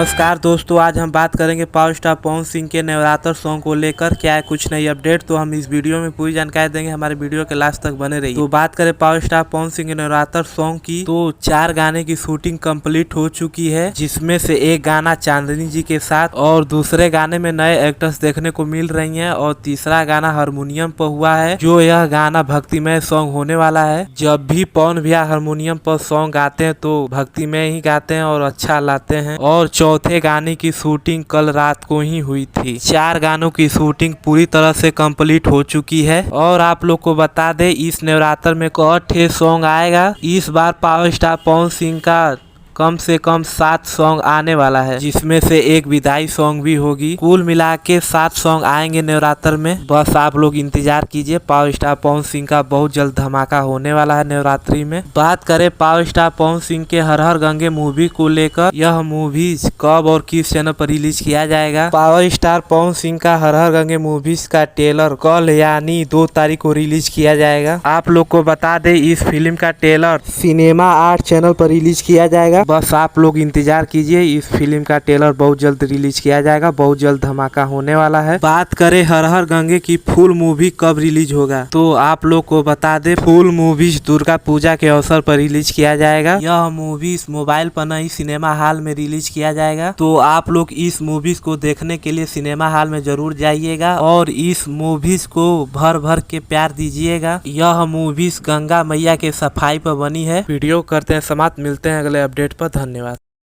नमस्कार दोस्तों, आज हम बात करेंगे पावर स्टार पवन सिंह के नवरात्र सॉन्ग को लेकर क्या है कुछ नई अपडेट। तो हम इस वीडियो में पूरी जानकारी देंगे, हमारे वीडियो के लास्ट तक बने रहिए। तो बात करें पावर स्टार पवन सिंह के नवरात्र सॉन्ग की, तो 4 गाने की शूटिंग कंप्लीट हो चुकी है, जिसमें से एक गाना चांदनी जी के साथ और दूसरे गाने में नए एक्टर्स देखने को मिल रही हैं और तीसरा गाना हारमोनियम पर हुआ है। जो यह गाना भक्तिमय सॉन्ग होने वाला है। जब भी पवन भैया हारमोनियम पर सॉन्ग गाते हैं तो भक्तिमय ही गाते हैं और अच्छा लाते हैं। और चौथे गाने की शूटिंग कल रात को ही हुई थी। 4 गानों की शूटिंग पूरी तरह से कंप्लीट हो चुकी है। और आप लोग को बता दें, इस नवरात्र में 8 सॉन्ग आएगा। इस बार पावर स्टार पवन सिंह का कम से कम 7 सॉन्ग आने वाला है, जिसमें से एक विदाई सॉन्ग भी होगी। कुल मिला के 7 सॉन्ग आएंगे नवरात्र में। बस आप लोग इंतजार कीजिए, पावर स्टार पवन सिंह का बहुत जल्द धमाका होने वाला है नवरात्रि में। बात करें पावर स्टार पवन सिंह के हर हर गंगे मूवी को लेकर, यह मूवीज कब और किस चैनल पर रिलीज किया जाएगा। पावर स्टार पवन सिंह का हर हर गंगे मूवीज का ट्रेलर कल यानी 2 तारीख को रिलीज किया जाएगा। आप लोग को बता दें, इस फिल्म का ट्रेलर सिनेमा 8 चैनल पर रिलीज किया जाएगा। बस आप लोग इंतजार कीजिए, इस फिल्म का ट्रेलर बहुत जल्द रिलीज किया जाएगा। बहुत जल्द धमाका होने वाला है। बात करें हर हर गंगे की फुल मूवी कब रिलीज होगा, तो आप लोग को बता दे, फुल मूवीज दुर्गा पूजा के अवसर पर रिलीज किया जाएगा। यह मूवीज मोबाइल पर नहीं सिनेमा हॉल में रिलीज किया जाएगा। तो आप लोग इस मूवीज को देखने के लिए सिनेमा हॉल में जरूर जाइएगा और इस मूवीज को भर भर के प्यार दीजिएगा। यह मूवीज गंगा मैया के सफाई पर बनी है। वीडियो करते हैं समाप्त, मिलते हैं अगले अपडेट पर। धन्यवाद।